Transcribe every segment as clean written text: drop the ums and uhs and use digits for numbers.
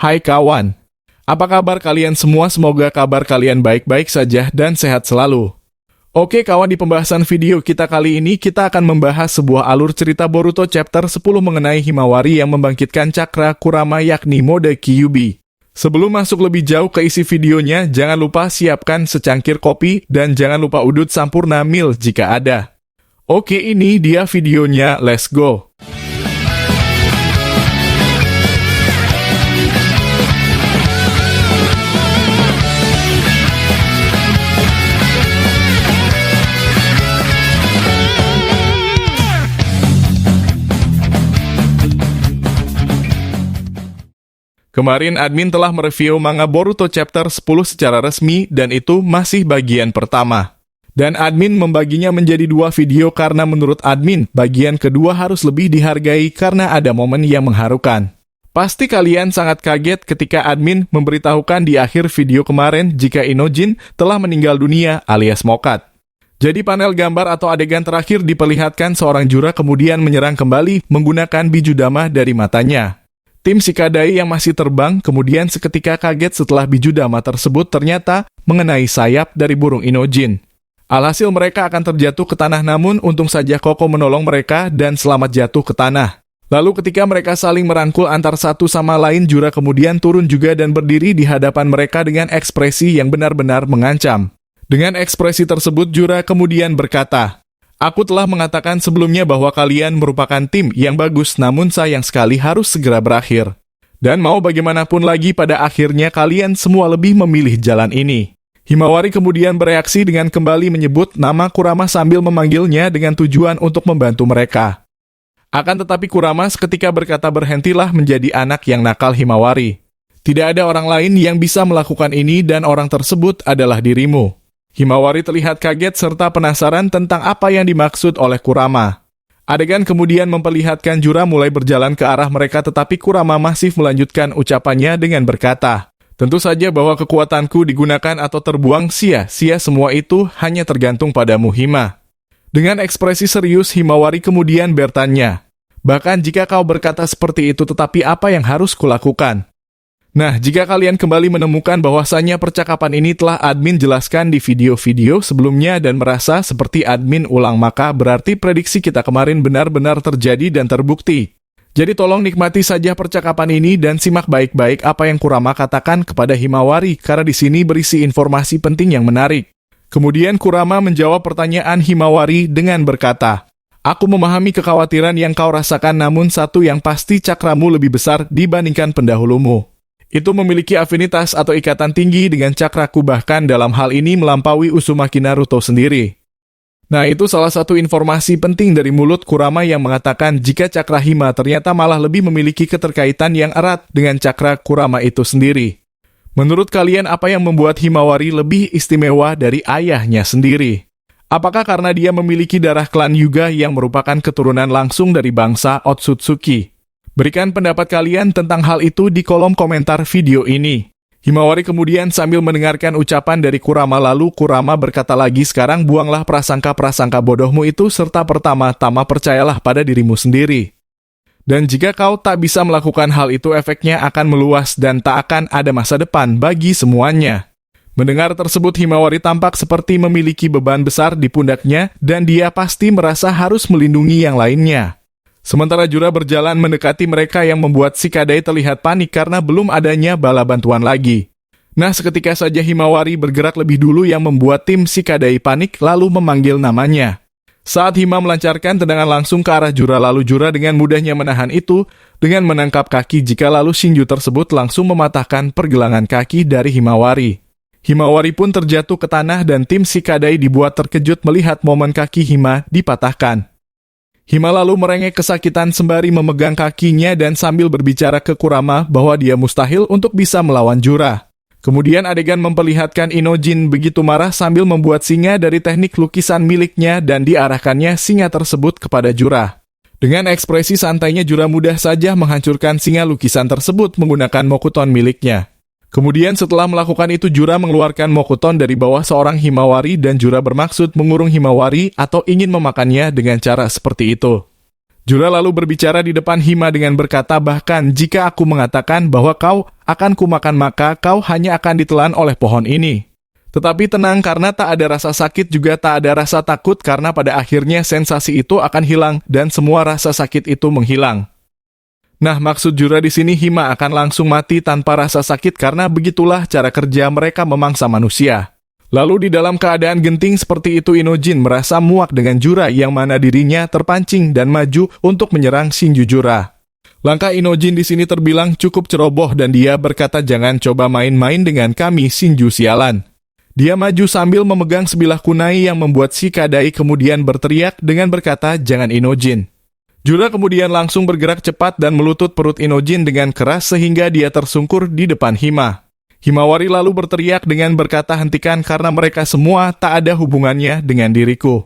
Hai kawan, apa kabar kalian semua? Semoga kabar kalian baik-baik saja dan sehat selalu. Oke kawan, di pembahasan video kita kali ini kita akan membahas sebuah alur cerita Boruto chapter 10 mengenai Himawari yang membangkitkan cakra Kurama yakni mode Kyuubi. Sebelum masuk lebih jauh ke isi videonya, jangan lupa siapkan secangkir kopi dan jangan lupa udut Sampurna Mil jika ada. Oke, ini dia videonya, let's go! Kemarin admin telah mereview manga Boruto chapter 10 secara resmi dan itu masih bagian pertama. Dan admin membaginya menjadi 2 video karena menurut admin, bagian kedua harus lebih dihargai karena ada momen yang mengharukan. Pasti kalian sangat kaget ketika admin memberitahukan di akhir video kemarin jika Inojin telah meninggal dunia alias Mokat. Jadi panel gambar atau adegan terakhir diperlihatkan seorang jura kemudian menyerang kembali menggunakan bijudama dari matanya. Tim Shikadai yang masih terbang kemudian seketika kaget setelah bijudama tersebut ternyata mengenai sayap dari burung Inojin. Alhasil mereka akan terjatuh ke tanah, namun untung saja Koko menolong mereka dan selamat jatuh ke tanah. Lalu ketika mereka saling merangkul antar satu sama lain, jura kemudian turun juga dan berdiri di hadapan mereka dengan ekspresi yang benar-benar mengancam. Dengan ekspresi tersebut jura kemudian berkata, "Aku telah mengatakan sebelumnya bahwa kalian merupakan tim yang bagus, namun sayang sekali harus segera berakhir. Dan mau bagaimanapun lagi pada akhirnya kalian semua lebih memilih jalan ini." Himawari kemudian bereaksi dengan kembali menyebut nama Kurama sambil memanggilnya dengan tujuan untuk membantu mereka. Akan tetapi Kurama seketika berkata berhentilah menjadi anak yang nakal Himawari. Tidak ada orang lain yang bisa melakukan ini dan orang tersebut adalah dirimu. Himawari terlihat kaget serta penasaran tentang apa yang dimaksud oleh Kurama. Adegan kemudian memperlihatkan jura mulai berjalan ke arah mereka tetapi Kurama masih melanjutkan ucapannya dengan berkata, "Tentu saja bahwa kekuatanku digunakan atau terbuang sia-sia, semua itu hanya tergantung padamu Hima." Dengan ekspresi serius Himawari kemudian bertanya, "Bahkan jika kau berkata seperti itu, tetapi apa yang harus kulakukan?" Nah, jika kalian kembali menemukan bahwasannya percakapan ini telah admin jelaskan di video-video sebelumnya dan merasa seperti admin ulang, maka berarti prediksi kita kemarin benar-benar terjadi dan terbukti. Jadi tolong nikmati saja percakapan ini dan simak baik-baik apa yang Kurama katakan kepada Himawari karena di sini berisi informasi penting yang menarik. Kemudian Kurama menjawab pertanyaan Himawari dengan berkata, "Aku memahami kekhawatiran yang kau rasakan, namun satu yang pasti cakramu lebih besar dibandingkan pendahulumu. Itu memiliki afinitas atau ikatan tinggi dengan cakraku, bahkan dalam hal ini melampaui Uzumaki Naruto sendiri." Nah, itu salah satu informasi penting dari mulut Kurama yang mengatakan jika cakra Hima ternyata malah lebih memiliki keterkaitan yang erat dengan cakra Kurama itu sendiri. Menurut kalian apa yang membuat Himawari lebih istimewa dari ayahnya sendiri? Apakah karena dia memiliki darah klan Hyuga yang merupakan keturunan langsung dari bangsa Otsutsuki? Berikan pendapat kalian tentang hal itu di kolom komentar video ini. Himawari kemudian sambil mendengarkan ucapan dari Kurama lalu Kurama berkata lagi, "Sekarang buanglah prasangka-prasangka bodohmu itu serta pertama-tama percayalah pada dirimu sendiri. Dan jika kau tak bisa melakukan hal itu, efeknya akan meluas dan tak akan ada masa depan bagi semuanya." Mendengar tersebut Himawari tampak seperti memiliki beban besar di pundaknya dan dia pasti merasa harus melindungi yang lainnya. Sementara jura berjalan mendekati mereka yang membuat Shikadai terlihat panik karena belum adanya bala bantuan lagi. Nah, seketika saja Himawari bergerak lebih dulu yang membuat tim Shikadai panik lalu memanggil namanya. Saat Hima melancarkan tendangan langsung ke arah jura, lalu jura dengan mudahnya menahan itu dengan menangkap kaki jika lalu Shinju tersebut langsung mematahkan pergelangan kaki dari Himawari. Himawari pun terjatuh ke tanah dan tim Shikadai dibuat terkejut melihat momen kaki Hima dipatahkan. Hima lalu merengek kesakitan sembari memegang kakinya dan sambil berbicara ke Kurama bahwa dia mustahil untuk bisa melawan jura. Kemudian adegan memperlihatkan Inojin begitu marah sambil membuat singa dari teknik lukisan miliknya dan diarahkannya singa tersebut kepada jura. Dengan ekspresi santainya jura mudah saja menghancurkan singa lukisan tersebut menggunakan mokuton miliknya. Kemudian setelah melakukan itu jura mengeluarkan mokuton dari bawah seorang Himawari dan jura bermaksud mengurung Himawari atau ingin memakannya dengan cara seperti itu. Jura lalu berbicara di depan Hima dengan berkata, bahkan jika aku mengatakan bahwa kau akan kumakan maka kau hanya akan ditelan oleh pohon ini. Tetapi tenang, karena tak ada rasa sakit juga tak ada rasa takut, karena pada akhirnya sensasi itu akan hilang dan semua rasa sakit itu menghilang. Nah, maksud Jura di sini Hima akan langsung mati tanpa rasa sakit karena begitulah cara kerja mereka memangsa manusia. Lalu di dalam keadaan genting seperti itu Inojin merasa muak dengan Jura yang mana dirinya terpancing dan maju untuk menyerang Shinju Jura. Langkah Inojin di sini terbilang cukup ceroboh dan dia berkata jangan coba main-main dengan kami Shinju sialan. Dia maju sambil memegang sebilah kunai yang membuat Shikadai kemudian berteriak dengan berkata jangan Inojin. Jura kemudian langsung bergerak cepat dan melutut perut Inojin dengan keras sehingga dia tersungkur di depan Hima. Himawari lalu berteriak dengan berkata hentikan karena mereka semua tak ada hubungannya dengan diriku.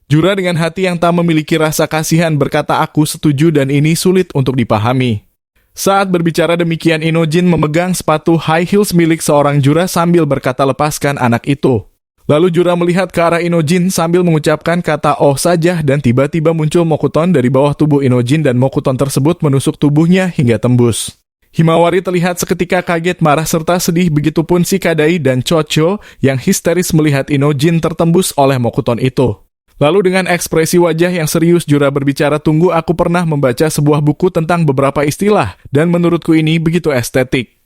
Jura dengan hati yang tak memiliki rasa kasihan berkata aku setuju dan ini sulit untuk dipahami. Saat berbicara demikian Inojin memegang sepatu high heels milik seorang Jura sambil berkata lepaskan anak itu. Lalu Jura melihat ke arah Inojin sambil mengucapkan kata oh saja dan tiba-tiba muncul Mokuton dari bawah tubuh Inojin dan Mokuton tersebut menusuk tubuhnya hingga tembus. Himawari terlihat seketika kaget, marah serta sedih, begitupun Shikadai dan Chocho yang histeris melihat Inojin tertembus oleh Mokuton itu. Lalu dengan ekspresi wajah yang serius Jura berbicara tunggu aku pernah membaca sebuah buku tentang beberapa istilah dan menurutku ini begitu estetik.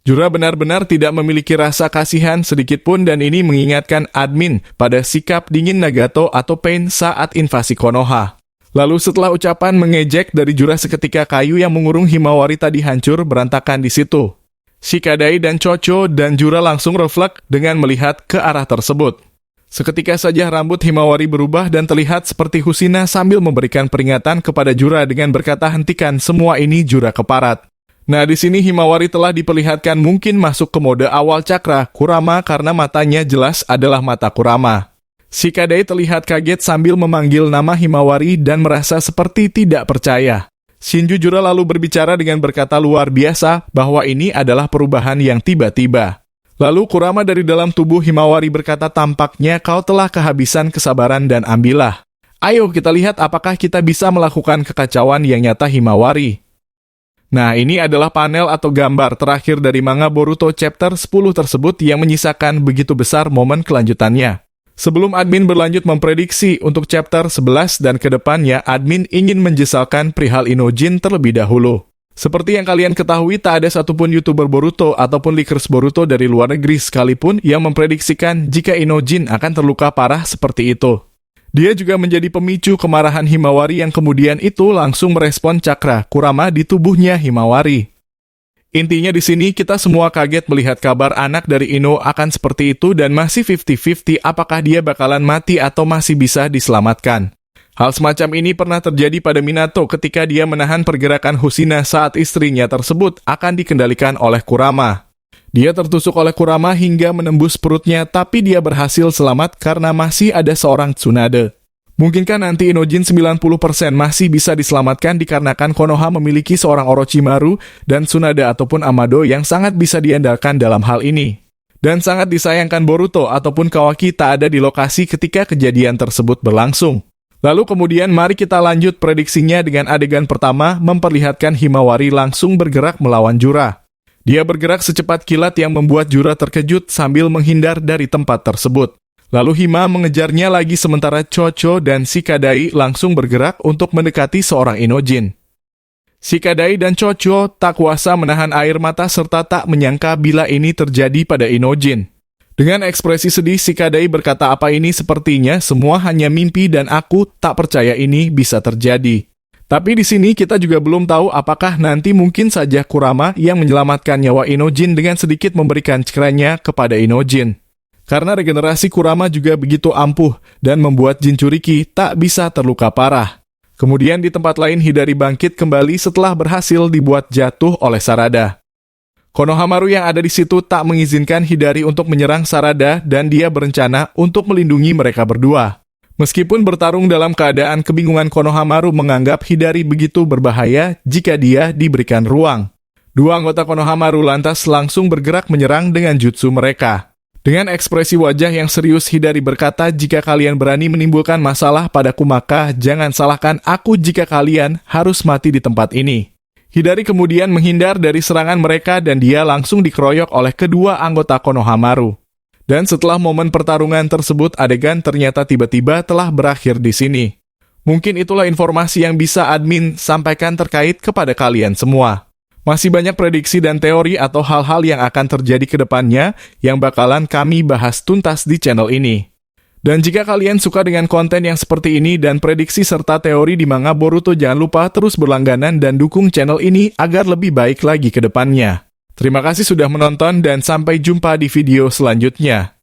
Jura benar-benar tidak memiliki rasa kasihan sedikitpun dan ini mengingatkan admin pada sikap dingin Nagato atau Pain saat invasi Konoha. Lalu setelah ucapan mengejek dari Jura seketika kayu yang mengurung Himawari tadi hancur berantakan di situ. Shikadai dan Chocho dan Jura langsung refleks dengan melihat ke arah tersebut. Seketika saja rambut Himawari berubah dan terlihat seperti Husina sambil memberikan peringatan kepada Jura dengan berkata hentikan semua ini Jura keparat. Nah di sini Himawari telah diperlihatkan mungkin masuk ke mode awal cakra Kurama karena matanya jelas adalah mata Kurama. Shikadai terlihat kaget sambil memanggil nama Himawari dan merasa seperti tidak percaya. Shinju Jura lalu berbicara dengan berkata luar biasa bahwa ini adalah perubahan yang tiba-tiba. Lalu Kurama dari dalam tubuh Himawari berkata tampaknya kau telah kehabisan kesabaran dan ambillah. Ayo kita lihat apakah kita bisa melakukan kekacauan yang nyata Himawari. Nah ini adalah panel atau gambar terakhir dari manga Boruto chapter 10 tersebut yang menyisakan begitu besar momen kelanjutannya. Sebelum admin berlanjut memprediksi untuk chapter 11 dan kedepannya, admin ingin menjesalkan perihal Inojin terlebih dahulu. Seperti yang kalian ketahui, tak ada satupun YouTuber Boruto ataupun leakers Boruto dari luar negeri sekalipun yang memprediksikan jika Inojin akan terluka parah seperti itu. Dia juga menjadi pemicu kemarahan Himawari yang kemudian itu langsung merespon cakra Kurama di tubuhnya Himawari. Intinya di sini kita semua kaget melihat kabar anak dari Ino akan seperti itu dan masih 50-50 apakah dia bakalan mati atau masih bisa diselamatkan. Hal semacam ini pernah terjadi pada Minato ketika dia menahan pergerakan Husina saat istrinya tersebut akan dikendalikan oleh Kurama. Dia tertusuk oleh Kurama hingga menembus perutnya tapi dia berhasil selamat karena masih ada seorang Tsunade. Mungkinkah nanti Inojin 90% masih bisa diselamatkan dikarenakan Konoha memiliki seorang Orochimaru dan Tsunade ataupun Amado yang sangat bisa diandalkan dalam hal ini. Dan sangat disayangkan Boruto ataupun Kawaki tak ada di lokasi ketika kejadian tersebut berlangsung. Lalu kemudian mari kita lanjut prediksinya dengan adegan pertama memperlihatkan Himawari langsung bergerak melawan Jura. Dia bergerak secepat kilat yang membuat Jura terkejut sambil menghindar dari tempat tersebut. Lalu Hima mengejarnya lagi sementara Chocho dan Shikadai langsung bergerak untuk mendekati seorang Inojin. Shikadai dan Chocho tak kuasa menahan air mata serta tak menyangka bila ini terjadi pada Inojin. Dengan ekspresi sedih, Shikadai berkata apa ini sepertinya semua hanya mimpi dan aku tak percaya ini bisa terjadi. Tapi di sini kita juga belum tahu apakah nanti mungkin saja Kurama yang menyelamatkan nyawa Inojin dengan sedikit memberikan cekranya kepada Inojin. Karena regenerasi Kurama juga begitu ampuh dan membuat Jinchuriki tak bisa terluka parah. Kemudian di tempat lain Hidari bangkit kembali setelah berhasil dibuat jatuh oleh Sarada. Konohamaru yang ada di situ tak mengizinkan Hidari untuk menyerang Sarada dan dia berencana untuk melindungi mereka berdua. Meskipun bertarung dalam keadaan kebingungan, Konohamaru menganggap Hidari begitu berbahaya jika dia diberikan ruang. Dua anggota Konohamaru lantas langsung bergerak menyerang dengan jutsu mereka. Dengan ekspresi wajah yang serius, Hidari berkata, "Jika kalian berani menimbulkan masalah padaku, maka jangan salahkan aku jika kalian harus mati di tempat ini." Hidari kemudian menghindar dari serangan mereka dan dia langsung dikeroyok oleh kedua anggota Konohamaru. Dan setelah momen pertarungan tersebut, adegan ternyata tiba-tiba telah berakhir di sini. Mungkin itulah informasi yang bisa admin sampaikan terkait kepada kalian semua. Masih banyak prediksi dan teori atau hal-hal yang akan terjadi ke depannya yang bakalan kami bahas tuntas di channel ini. Dan jika kalian suka dengan konten yang seperti ini dan prediksi serta teori di manga Boruto, jangan lupa terus berlangganan dan dukung channel ini agar lebih baik lagi ke depannya. Terima kasih sudah menonton dan sampai jumpa di video selanjutnya.